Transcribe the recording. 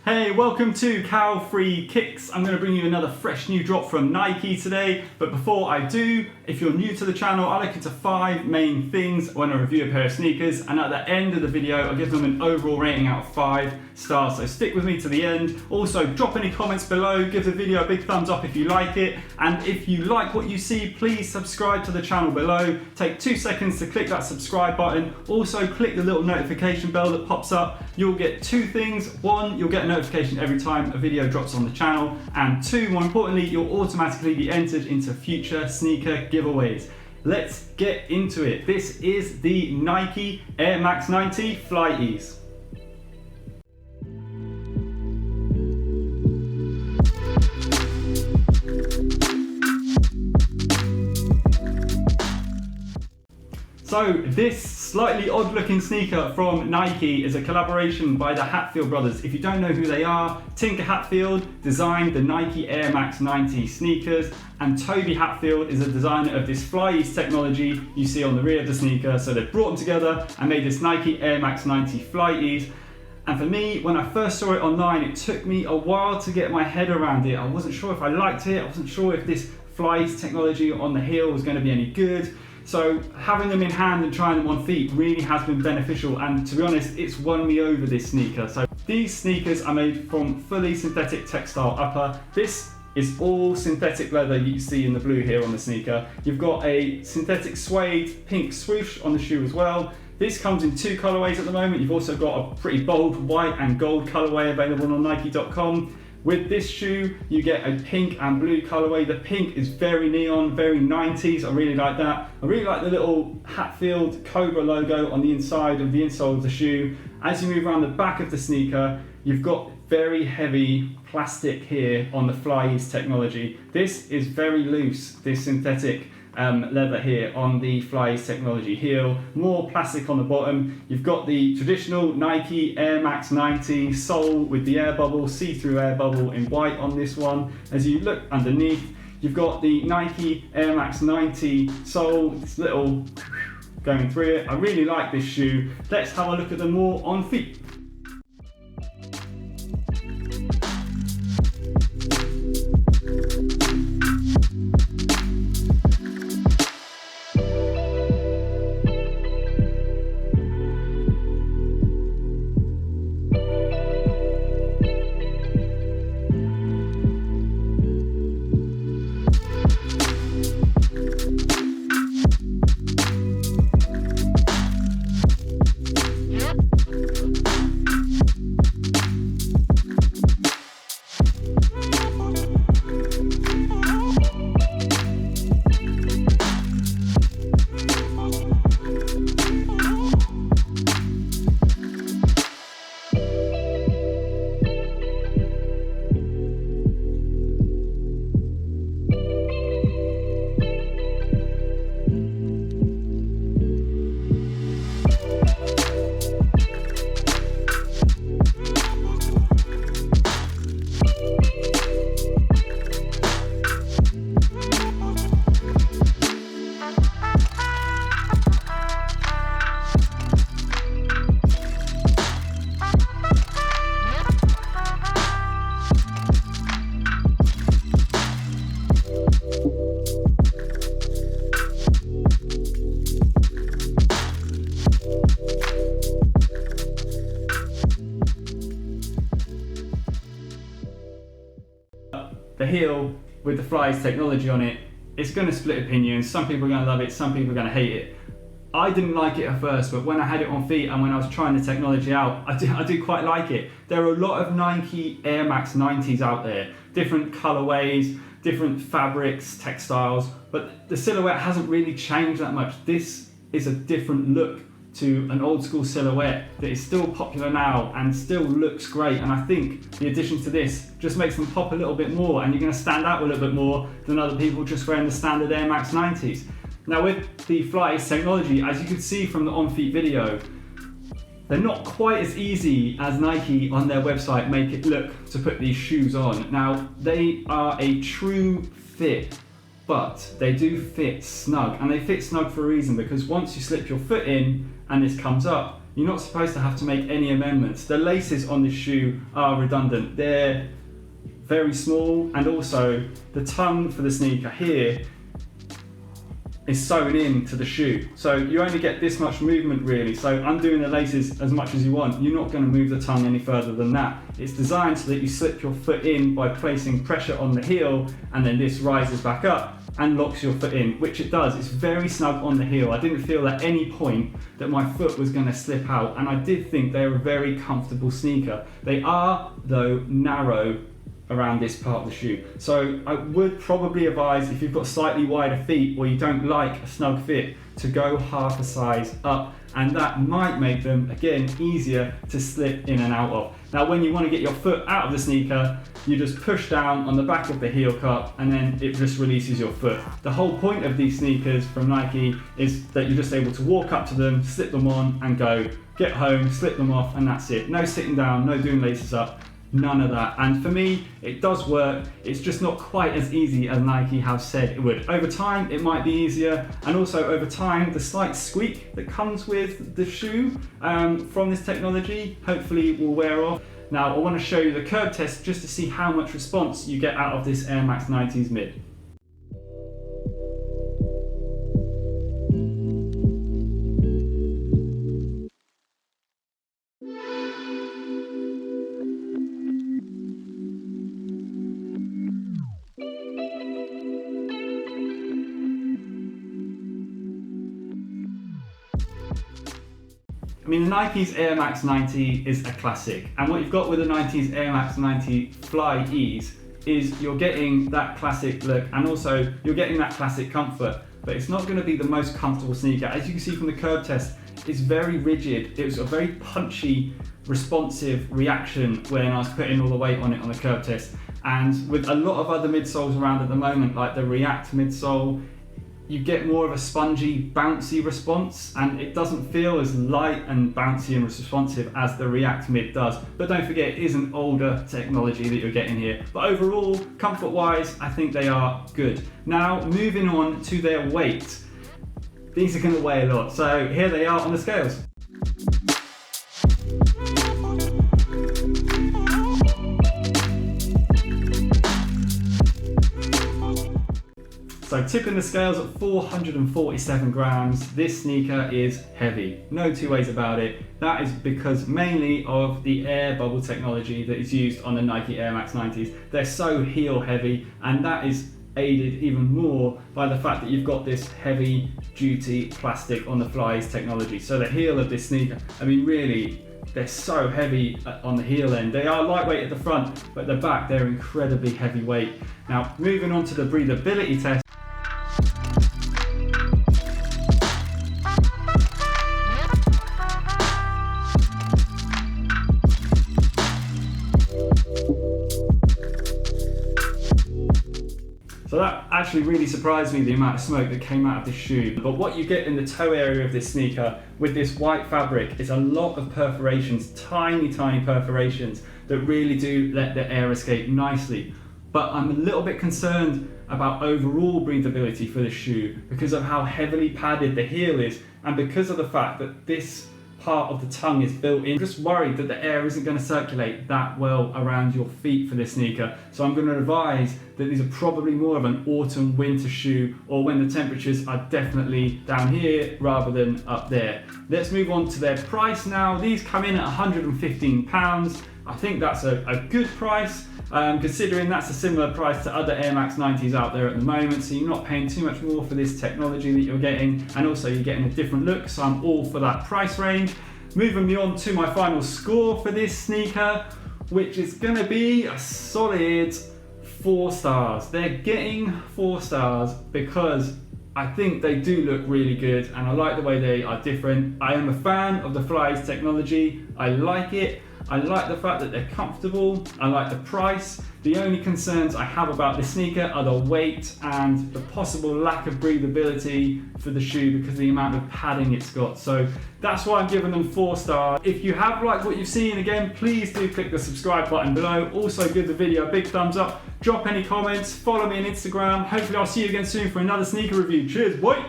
Hey, welcome to Cow Free Kicks. I'm going to bring you another fresh new drop from Nike today. But before I do, if you're new to the channel, I look into 5 main things when I review a pair of sneakers. And at the end of the video, I give them an overall rating out of 5 stars. So stick with me to the end. Also, drop any comments below. Give the video a big thumbs up if you like it. And if you like what you see, please subscribe to the channel below. Take 2 seconds to click that subscribe button. Also, click the little notification bell that pops up. You'll get 2 things. 1, you'll get a notification every time a video drops on the channel, and 2, more importantly, you'll automatically be entered into future sneaker giveaways. Let's get into it. This is the Nike Air Max 90 FlyEase. So this slightly odd looking sneaker from Nike is a collaboration by the Hatfield brothers. If you don't know who they are, Tinker Hatfield designed the Nike Air Max 90 sneakers, and Toby Hatfield is a designer of this FlyEase technology you see on the rear of the sneaker. So they brought them together and made this Nike Air Max 90 FlyEase. And for me, when I first saw it online, it took me a while to get my head around it. I wasn't sure if I liked it. I wasn't sure if this FlyEase technology on the heel was going to be any good. So having them in hand and trying them on feet really has been beneficial, and to be honest, it's won me over, this sneaker. So these sneakers are made from fully synthetic textile upper. This is all synthetic leather you see in the blue here on the sneaker. You've got a synthetic suede pink swoosh on the shoe as well. This comes in 2 colorways at the moment. You've also got a pretty bold white and gold colorway available on Nike.com. With this shoe, you get a pink and blue colorway. The pink is very neon, very 90s. I really like that. I really like the little Hatfield Cobra logo on the inside of the insole of the shoe. As you move around the back of the sneaker, you've got very heavy plastic here on the FlyEase technology. This is very loose, this synthetic leather here on the FlyEase technology heel, more plastic on the bottom. You've got the traditional Nike Air Max 90 sole with the air bubble, see-through air bubble in white on this one. As you look underneath, you've got the Nike Air Max 90 sole, this little going through it. I really like this shoe. Let's have a look at them more on feet. The heel with the FlyEase technology on it, it's going to split opinions. Some people are going to love it, some people are going to hate it. I didn't like it at first, but when I had it on feet and when I was trying the technology out, I do quite like it. There are a lot of Nike Air Max 90s out there, different colorways, different fabrics, textiles, but the silhouette hasn't really changed that much. This is a different look to an old school silhouette that is still popular now and still looks great, and I think the addition to this just makes them pop a little bit more, and you're going to stand out a little bit more than other people just wearing the standard Air Max 90s. Now with the FlyEase technology, as you can see from the on-feet video, they're not quite as easy as Nike on their website make it look to put these shoes on. Now they are a true fit, but they do fit snug, and they fit snug for a reason, because once you slip your foot in and this comes up, you're not supposed to have to make any amendments. The laces on this shoe are redundant. They're very small, and also the tongue for the sneaker here is sewn into the shoe. So you only get this much movement really. So undoing the laces as much as you want, you're not going to move the tongue any further than that. It's designed so that you slip your foot in by placing pressure on the heel, and then this rises back up and locks your foot in, which it does. It's very snug on the heel. I didn't feel at any point that my foot was going to slip out, and I did think they're a very comfortable sneaker. They are, though, narrow around this part of the shoe. So I would probably advise, if you've got slightly wider feet or you don't like a snug fit, to go half a size up, and that might make them, again, easier to slip in and out of. Now when you want to get your foot out of the sneaker, you just push down on the back of the heel cup and then it just releases your foot. The whole point of these sneakers from Nike is that you're just able to walk up to them, slip them on and go, get home, slip them off, and that's it. No sitting down, no doing laces up. None of that. And for me, it does work. It's just not quite as easy as Nike have said it would. Over time, it might be easier. And also over time, the slight squeak that comes with the shoe from this technology, hopefully will wear off. Now, I want to show you the curb test just to see how much response you get out of this Air Max 90s mid. I mean, the Nike's Air Max 90 is a classic, and what you've got with the Nike's Air Max 90 FlyEase is you're getting that classic look, and also you're getting that classic comfort, but it's not going to be the most comfortable sneaker. As you can see from the curb test, it's very rigid. It was a very punchy, responsive reaction when I was putting all the weight on it on the curb test. And with a lot of other midsoles around at the moment, like the React midsole, you get more of a spongy, bouncy response, and it doesn't feel as light and bouncy and responsive as the React mid does. But don't forget, it is an older technology that you're getting here. But overall, comfort-wise, I think they are good. Now, moving on to their weight. These are gonna weigh a lot. So here they are on the scales. So tipping the scales at 447 grams, this sneaker is heavy. No two ways about it. That is because mainly of the air bubble technology that is used on the Nike Air Max 90s. They're so heel heavy, and that is aided even more by the fact that you've got this heavy duty plastic on the FlyEase technology. So the heel of this sneaker, I mean really, they're so heavy on the heel end. They are lightweight at the front, but the back, they're incredibly heavyweight. Now, moving on to the breathability test. So that actually really surprised me, the amount of smoke that came out of this shoe. But what you get in the toe area of this sneaker with this white fabric is a lot of perforations, tiny, tiny perforations that really do let the air escape nicely. But I'm a little bit concerned about overall breathability for this shoe because of how heavily padded the heel is, and because of the fact that this part of the tongue is built in. I'm just worried that the air isn't going to circulate that well around your feet for this sneaker. So I'm going to advise that these are probably more of an autumn winter shoe, or when the temperatures are definitely down here rather than up there. Let's move on to their price now. These come in at £115. I think that's a good price, considering that's a similar price to other Air Max 90s out there at the moment, so you're not paying too much more for this technology that you're getting, and also you're getting a different look, so I'm all for that price range. Moving me on to my final score for this sneaker, which is going to be a solid 4 stars. They're getting 4 stars because I think they do look really good, and I like the way they are different. I am a fan of the FlyEase technology. I like it. I like the fact that they're comfortable. I like the price. The only concerns I have about this sneaker are the weight and the possible lack of breathability for the shoe because of the amount of padding it's got. So that's why I'm giving them 4 stars. If you have liked what you've seen, again, please do click the subscribe button below. Also give the video a big thumbs up. Drop any comments. Follow me on Instagram. Hopefully I'll see you again soon for another sneaker review. Cheers, boy!